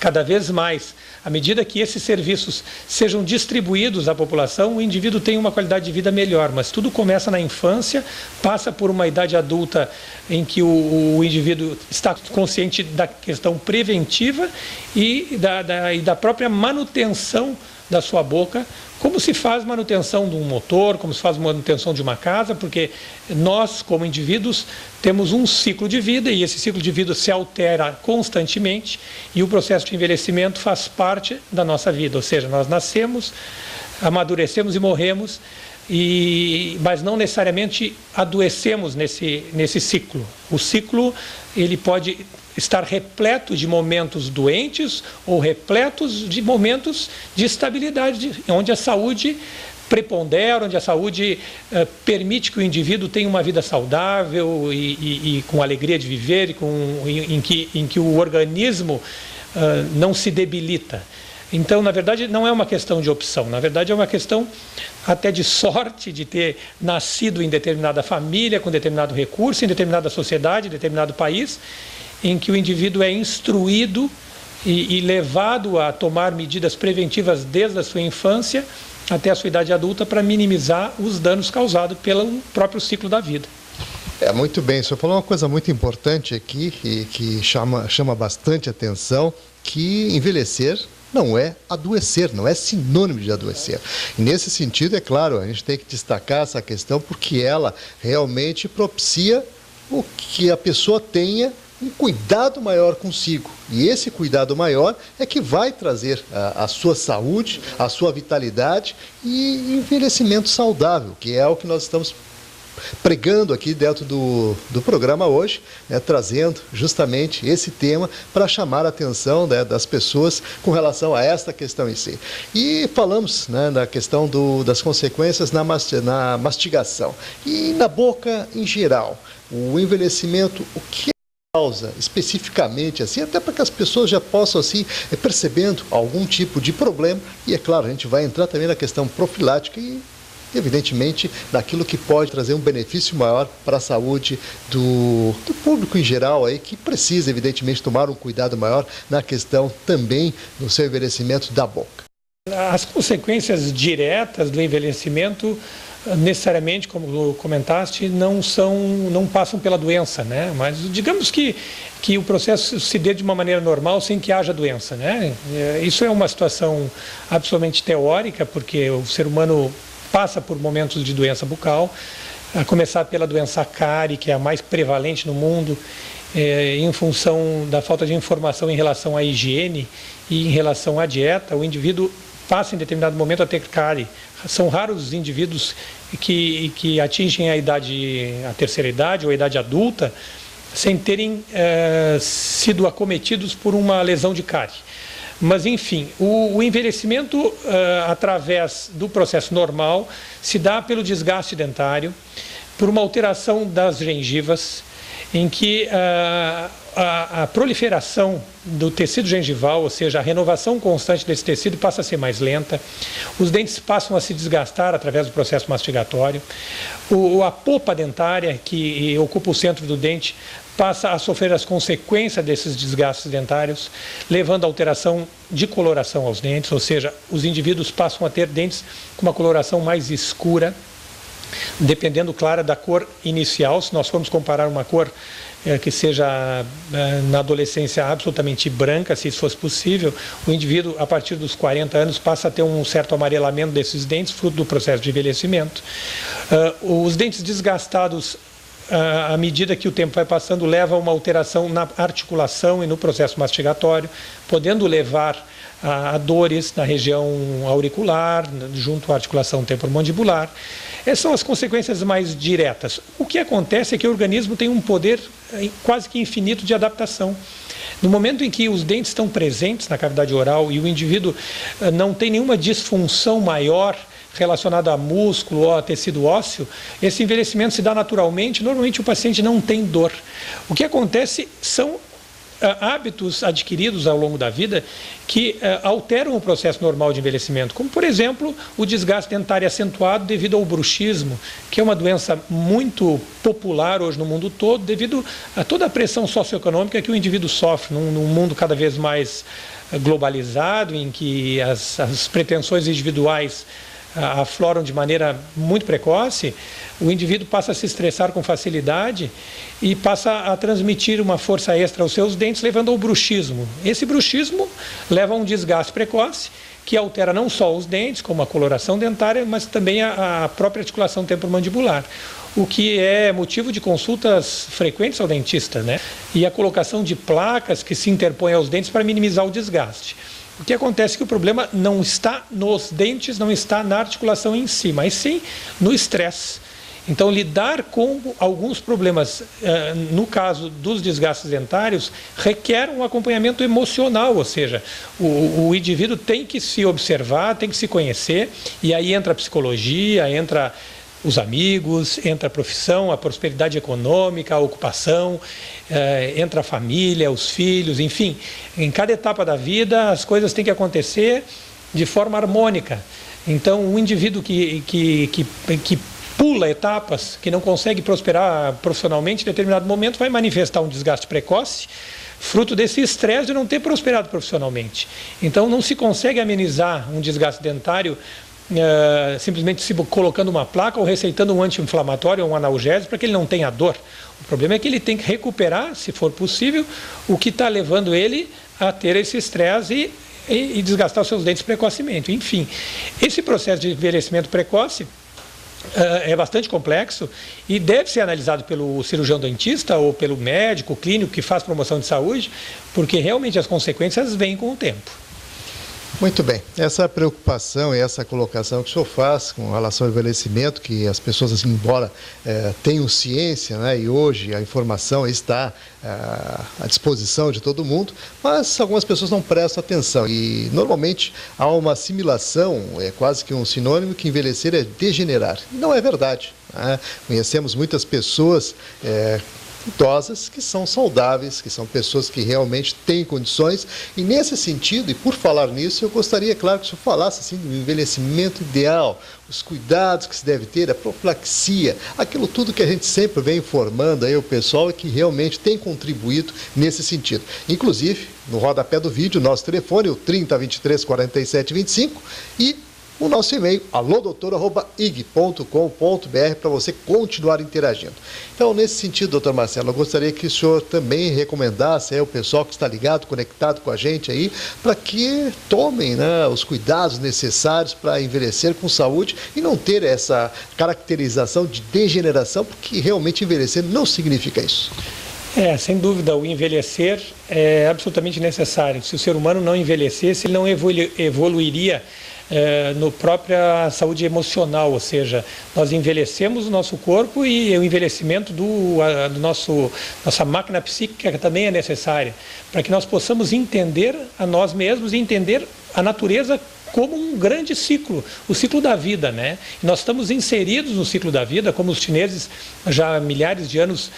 cada vez mais, à medida que esses serviços sejam distribuídos à população, o indivíduo tenha uma qualidade de vida melhor. Mas tudo começa na infância, passa por uma idade adulta em que o indivíduo está consciente da questão preventiva e da própria manutenção da sua boca, como se faz manutenção de um motor, como se faz manutenção de uma casa, porque nós, como indivíduos, temos um ciclo de vida e esse ciclo de vida se altera constantemente e o processo de envelhecimento faz parte da nossa vida, ou seja, nós nascemos, amadurecemos e morremos, mas não necessariamente adoecemos nesse ciclo. O ciclo ele pode estar repleto de momentos doentes ou repletos de momentos de estabilidade, onde a saúde prepondera, onde a saúde permite que o indivíduo tenha uma vida saudável e com alegria de viver, em que o organismo não se debilita. Então, na verdade, não é uma questão de opção, na verdade é uma questão até de sorte de ter nascido em determinada família, com determinado recurso, em determinada sociedade, em determinado país, em que o indivíduo é instruído e levado a tomar medidas preventivas desde a sua infância até a sua idade adulta para minimizar os danos causados pelo próprio ciclo da vida. Muito bem, o senhor falou uma coisa muito importante aqui e que chama bastante atenção, que envelhecer não é adoecer, não é sinônimo de adoecer. E nesse sentido, é claro, a gente tem que destacar essa questão porque ela realmente propicia o que a pessoa tenha um cuidado maior consigo. E esse cuidado maior é que vai trazer a sua saúde, a sua vitalidade e envelhecimento saudável, que é o que nós estamos pregando aqui dentro do programa hoje, né, trazendo justamente esse tema para chamar a atenção, né, das pessoas com relação a esta questão em si. E falamos, né, da questão das consequências na mastigação e na boca em geral. O envelhecimento, o que causa especificamente, assim, até para que as pessoas já possam, assim, percebendo algum tipo de problema. E é claro, a gente vai entrar também na questão profilática e evidentemente, naquilo que pode trazer um benefício maior para a saúde do público em geral, aí, que precisa, evidentemente, tomar um cuidado maior na questão também do seu envelhecimento da boca. As consequências diretas do envelhecimento, necessariamente, como comentaste, não passam pela doença, né? Mas digamos que o processo se dê de uma maneira normal, sem que haja doença, né? Isso é uma situação absolutamente teórica, porque o ser humano passa por momentos de doença bucal, a começar pela doença cárie, que é a mais prevalente no mundo, em função da falta de informação em relação à higiene e em relação à dieta. O indivíduo passa em determinado momento a ter cárie. São raros os indivíduos que atingem a terceira idade ou a idade adulta sem terem sido acometidos por uma lesão de cárie. Mas, enfim, o envelhecimento, através do processo normal, se dá pelo desgaste dentário, por uma alteração das gengivas, em que a proliferação do tecido gengival, ou seja, a renovação constante desse tecido, passa a ser mais lenta, os dentes passam a se desgastar através do processo mastigatório, a polpa dentária, que ocupa o centro do dente, passa a sofrer as consequências desses desgastes dentários, levando a alteração de coloração aos dentes, ou seja, os indivíduos passam a ter dentes com uma coloração mais escura, dependendo, claro, da cor inicial. Se nós formos comparar uma cor que seja na adolescência absolutamente branca, se isso fosse possível, o indivíduo, a partir dos 40 anos, passa a ter um certo amarelamento desses dentes, fruto do processo de envelhecimento. Os dentes desgastados, à medida que o tempo vai passando, leva a uma alteração na articulação e no processo mastigatório, podendo levar a dores na região auricular, junto à articulação temporomandibular. Essas são as consequências mais diretas. O que acontece é que o organismo tem um poder quase que infinito de adaptação. No momento em que os dentes estão presentes na cavidade oral e o indivíduo não tem nenhuma disfunção maior relacionado a músculo ou a tecido ósseo, esse envelhecimento se dá naturalmente. Normalmente o paciente não tem dor. O que acontece são hábitos adquiridos ao longo da vida que alteram o processo normal de envelhecimento, como, por exemplo, o desgaste dentário acentuado devido ao bruxismo, que é uma doença muito popular hoje no mundo todo, devido a toda a pressão socioeconômica que o indivíduo sofre num mundo cada vez mais globalizado, em que as pretensões individuais afloram de maneira muito precoce. O indivíduo passa a se estressar com facilidade e passa a transmitir uma força extra aos seus dentes, levando ao bruxismo. Esse bruxismo leva a um desgaste precoce, que altera não só os dentes, como a coloração dentária, mas também a própria articulação temporomandibular, o que é motivo de consultas frequentes ao dentista, né? E a colocação de placas que se interpõem aos dentes para minimizar o desgaste. O que acontece é que o problema não está nos dentes, não está na articulação em si, mas sim no estresse. Então, lidar com alguns problemas, no caso dos desgastes dentários, requer um acompanhamento emocional, ou seja, o indivíduo tem que se observar, tem que se conhecer, e aí entra a psicologia, entra os amigos, entra a profissão, a prosperidade econômica, a ocupação, entra a família, os filhos, enfim. Em cada etapa da vida, as coisas têm que acontecer de forma harmônica. Então, o indivíduo que pula etapas, que não consegue prosperar profissionalmente, em determinado momento vai manifestar um desgaste precoce, fruto desse estresse de não ter prosperado profissionalmente. Então, não se consegue amenizar um desgaste dentário simplesmente se colocando uma placa ou receitando um anti-inflamatório ou um analgésico para que ele não tenha dor. O problema é que ele tem que recuperar, se for possível, o que está levando ele a ter esse estresse e desgastar os seus dentes precocemente. Enfim, esse processo de envelhecimento precoce é bastante complexo e deve ser analisado pelo cirurgião dentista ou pelo médico clínico que faz promoção de saúde, porque realmente as consequências vêm com o tempo. Muito bem, essa preocupação e essa colocação que o senhor faz com relação ao envelhecimento, que as pessoas, assim, embora tenham ciência, né, e hoje a informação está à disposição de todo mundo, mas algumas pessoas não prestam atenção e normalmente há uma assimilação, é quase que um sinônimo, que envelhecer é degenerar. E não é verdade, né? Conhecemos muitas pessoas idosas que são saudáveis, que são pessoas que realmente têm condições, e nesse sentido, e por falar nisso, eu gostaria, claro, que o senhor falasse assim, do envelhecimento ideal, os cuidados que se deve ter, a profilaxia, aquilo tudo que a gente sempre vem informando aí o pessoal e que realmente tem contribuído nesse sentido. Inclusive, no rodapé do vídeo, nosso telefone, o 3023 47 25, e o nosso e-mail, alodoutor@ig.com.br, para você continuar interagindo. Então, nesse sentido, doutor Marcelo, eu gostaria que o senhor também recomendasse aí o pessoal que está ligado, conectado com a gente aí, para que tomem, né, os cuidados necessários para envelhecer com saúde e não ter essa caracterização de degeneração, porque realmente envelhecer não significa isso. Sem dúvida, o envelhecer é absolutamente necessário. Se o ser humano não envelhecesse, ele não evoluiria no própria saúde emocional, ou seja, nós envelhecemos o nosso corpo e o envelhecimento nossa máquina psíquica também é necessária, para que nós possamos entender a nós mesmos e entender a natureza como um grande ciclo, o ciclo da vida, né? Nós estamos inseridos no ciclo da vida, como os chineses já há milhares de anos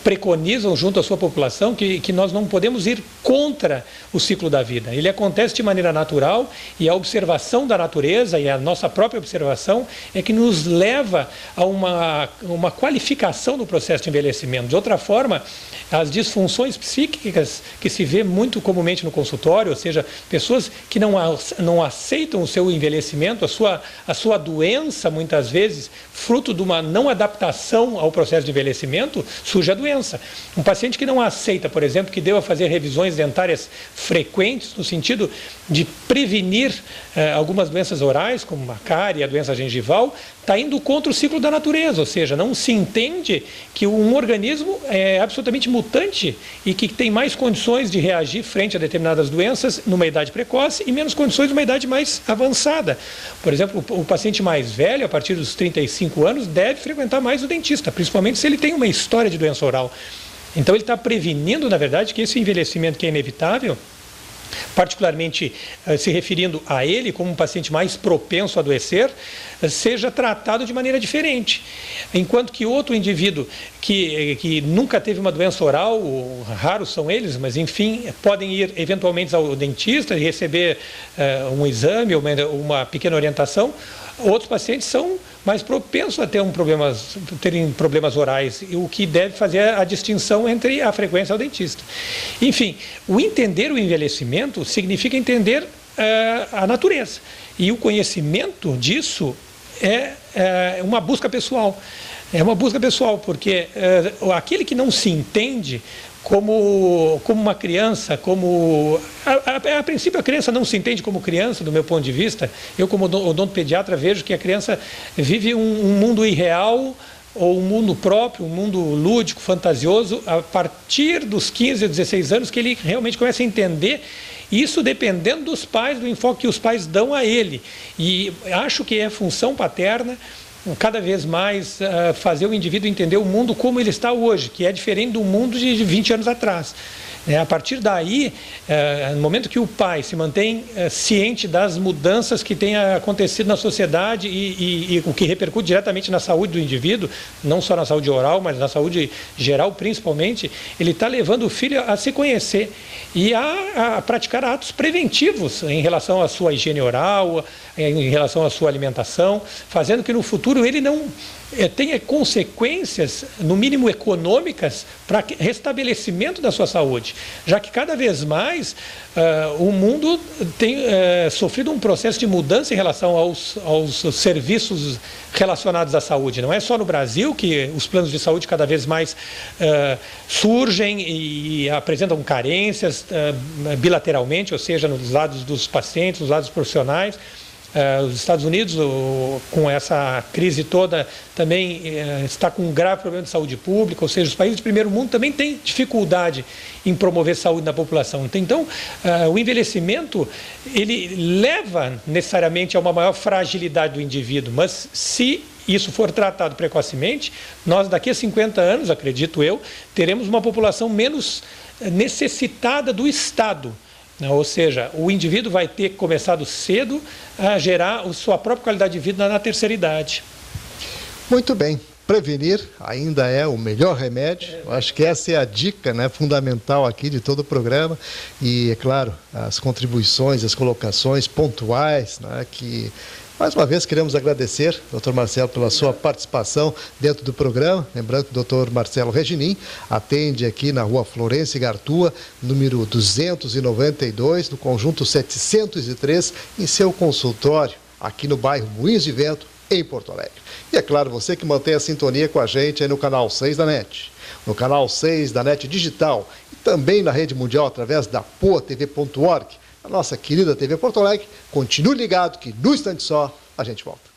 preconizam junto à sua população, que nós não podemos ir contra o ciclo da vida. Ele acontece de maneira natural e a observação da natureza e a nossa própria observação é que nos leva a uma qualificação do processo de envelhecimento. De outra forma, as disfunções psíquicas que se vê muito comumente no consultório, ou seja, pessoas que não aceitam o seu envelhecimento, a sua doença, muitas vezes, fruto de uma não adaptação ao processo de envelhecimento, surge a doença. Um paciente que não aceita, por exemplo, que deva fazer revisões dentárias frequentes, no sentido de prevenir algumas doenças orais, como a cárie, a doença gengival, está indo contra o ciclo da natureza, ou seja, não se entende que um organismo é absolutamente mutante e que tem mais condições de reagir frente a determinadas doenças numa idade precoce e menos condições numa idade mais avançada. Por exemplo, o paciente mais velho, a partir dos 35 anos, deve frequentar mais o dentista, principalmente se ele tem uma história de doença oral. Então ele está prevenindo, na verdade, que esse envelhecimento que é inevitável, particularmente se referindo a ele como um paciente mais propenso a adoecer, seja tratado de maneira diferente. Enquanto que outro indivíduo que nunca teve uma doença oral, raros são eles, mas enfim, podem ir eventualmente ao dentista e receber um exame ou uma pequena orientação. Outros pacientes são mais propensos a terem problemas orais, o que deve fazer a distinção entre a frequência ao dentista. Enfim, o entender o envelhecimento significa entender a natureza. E o conhecimento disso é uma busca pessoal. É uma busca pessoal, porque aquele que não se entende como uma criança, a princípio a criança não se entende como criança, do meu ponto de vista. Eu, como odontopediatra, vejo que a criança vive um mundo irreal, ou um mundo próprio, um mundo lúdico, fantasioso, a partir dos 15 a 16 anos, que ele realmente começa a entender isso, dependendo dos pais, do enfoque que os pais dão a ele. E acho que é função paterna cada vez mais fazer o indivíduo entender o mundo como ele está hoje, que é diferente do mundo de 20 anos atrás. A partir daí, no momento que o pai se mantém ciente das mudanças que têm acontecido na sociedade e o que repercute diretamente na saúde do indivíduo, não só na saúde oral, mas na saúde geral principalmente, ele está levando o filho a se conhecer e a praticar atos preventivos em relação à sua higiene oral, em relação à sua alimentação, fazendo que no futuro ele não tenha consequências, no mínimo econômicas, para restabelecimento da sua saúde. saúde, já que cada vez mais o mundo tem sofrido um processo de mudança em relação aos serviços relacionados à saúde. Não é só no Brasil que os planos de saúde cada vez mais surgem e apresentam carências bilateralmente, ou seja, nos lados dos pacientes, nos lados profissionais. Os Estados Unidos, com essa crise toda, também está com um grave problema de saúde pública, ou seja, os países do primeiro mundo também têm dificuldade em promover saúde na população. Então, o envelhecimento, ele leva necessariamente a uma maior fragilidade do indivíduo, mas se isso for tratado precocemente, nós daqui a 50 anos, acredito eu, teremos uma população menos necessitada do Estado. Ou seja, o indivíduo vai ter começado cedo a gerar a sua própria qualidade de vida na terceira idade. Muito bem. Prevenir ainda é o melhor remédio. Eu acho que essa é a dica, né, fundamental aqui de todo o programa. E, é claro, as contribuições, as colocações pontuais, né, que... Mais uma vez, queremos agradecer, Dr. Marcelo, pela sua participação dentro do programa. Lembrando que o Dr. Marcelo Reginim atende aqui na Rua Florencio Gartua, número 292, no conjunto 703, em seu consultório, aqui no bairro Moinhos de Vento, em Porto Alegre. E, é claro, você que mantém a sintonia com a gente aí no canal 6 da NET, no canal 6 da NET Digital e também na rede mundial através da poatv.org. A nossa querida TV Porto Alegre, continue ligado que no instante só a gente volta.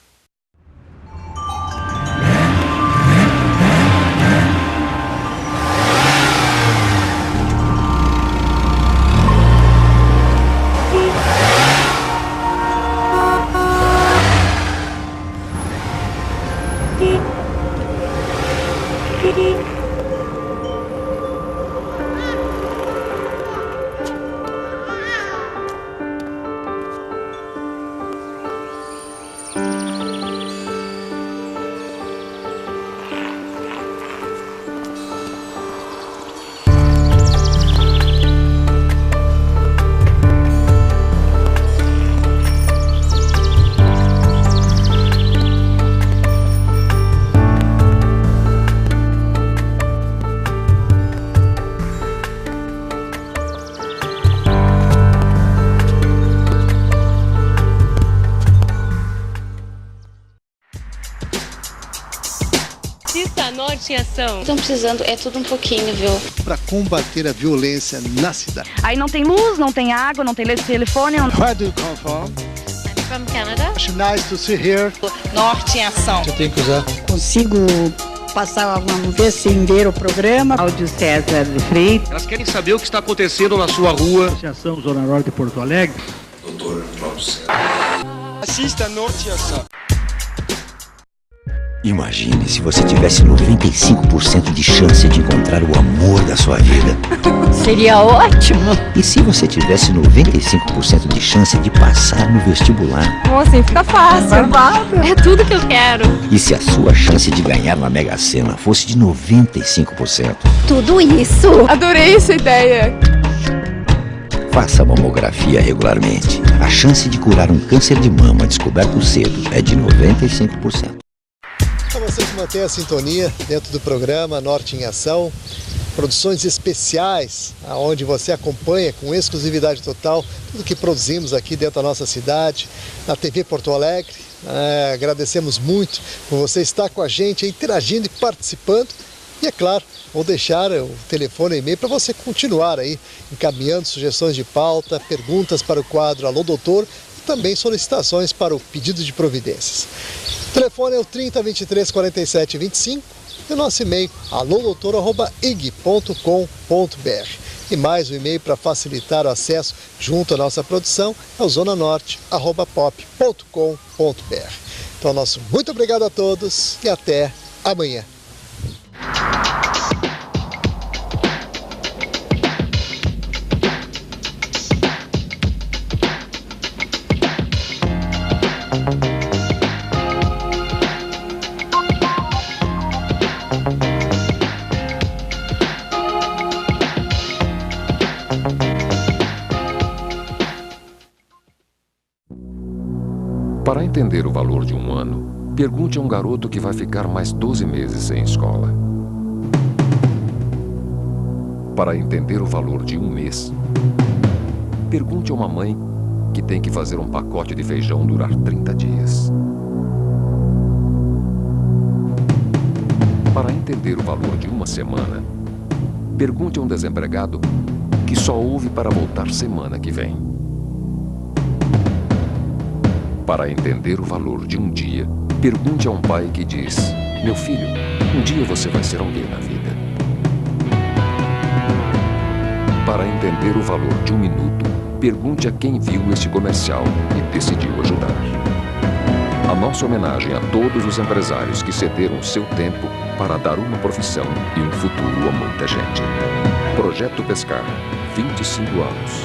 Norte em Ação. Estão precisando, é tudo um pouquinho, viu? Para combater a violência na cidade. Aí não tem luz, não tem água, não tem telefone. Where do you come from? I'm from Canada. It's nice to see here. Norte em Ação. Você tem que usar. Consigo passar alguma vez sem ver o programa. Áudio César de Freitas. Elas querem saber o que está acontecendo na sua rua. Associação Zona Norte de Porto Alegre. Doutor Cláudio. Assista Norte em Ação. Imagine se você tivesse 95% de chance de encontrar o amor da sua vida. Seria ótimo. E se você tivesse 95% de chance de passar no vestibular? Bom, assim fica fácil. É tudo que eu quero. E se a sua chance de ganhar na Mega Sena fosse de 95%? Tudo isso. Adorei essa ideia. Faça mamografia regularmente. A chance de curar um câncer de mama descoberto cedo é de 95%. Para você que mantém a sintonia dentro do programa Norte em Ação, produções especiais, onde você acompanha com exclusividade total tudo que produzimos aqui dentro da nossa cidade, na TV Porto Alegre. Agradecemos muito por você estar com a gente, interagindo e participando. E, é claro, vou deixar o telefone e e-mail para você continuar aí encaminhando sugestões de pauta, perguntas para o quadro Alô Doutor e também solicitações para o pedido de providências. O telefone é o 30 23 47 25 e o nosso e-mail alodoutor@ig.com.br. E mais um e-mail para facilitar o acesso junto à nossa produção é o zonanorte@pop.com.br. Então, nosso muito obrigado a todos e até amanhã. Para entender o valor de um ano, pergunte a um garoto que vai ficar mais 12 meses sem escola. Para entender o valor de um mês, pergunte a uma mãe que tem que fazer um pacote de feijão durar 30 dias. Para entender o valor de uma semana, pergunte a um desempregado que só ouve para voltar semana que vem. Para entender o valor de um dia, pergunte a um pai que diz: meu filho, um dia você vai ser alguém na vida. Para entender o valor de um minuto, pergunte a quem viu este comercial e decidiu ajudar. A nossa homenagem a todos os empresários que cederam seu tempo para dar uma profissão e um futuro a muita gente. Projeto Pescar, 25 anos.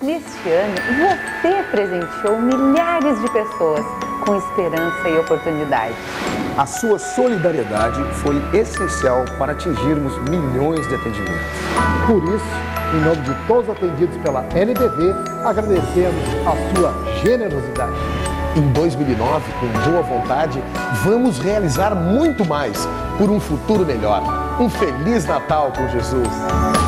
Neste ano, você presenteou milhares de pessoas com esperança e oportunidade. A sua solidariedade foi essencial para atingirmos milhões de atendimentos. Por isso, em nome de todos atendidos pela NBV, agradecemos a sua generosidade. Em 2009, com boa vontade, vamos realizar muito mais por um futuro melhor. Um Feliz Natal com Jesus!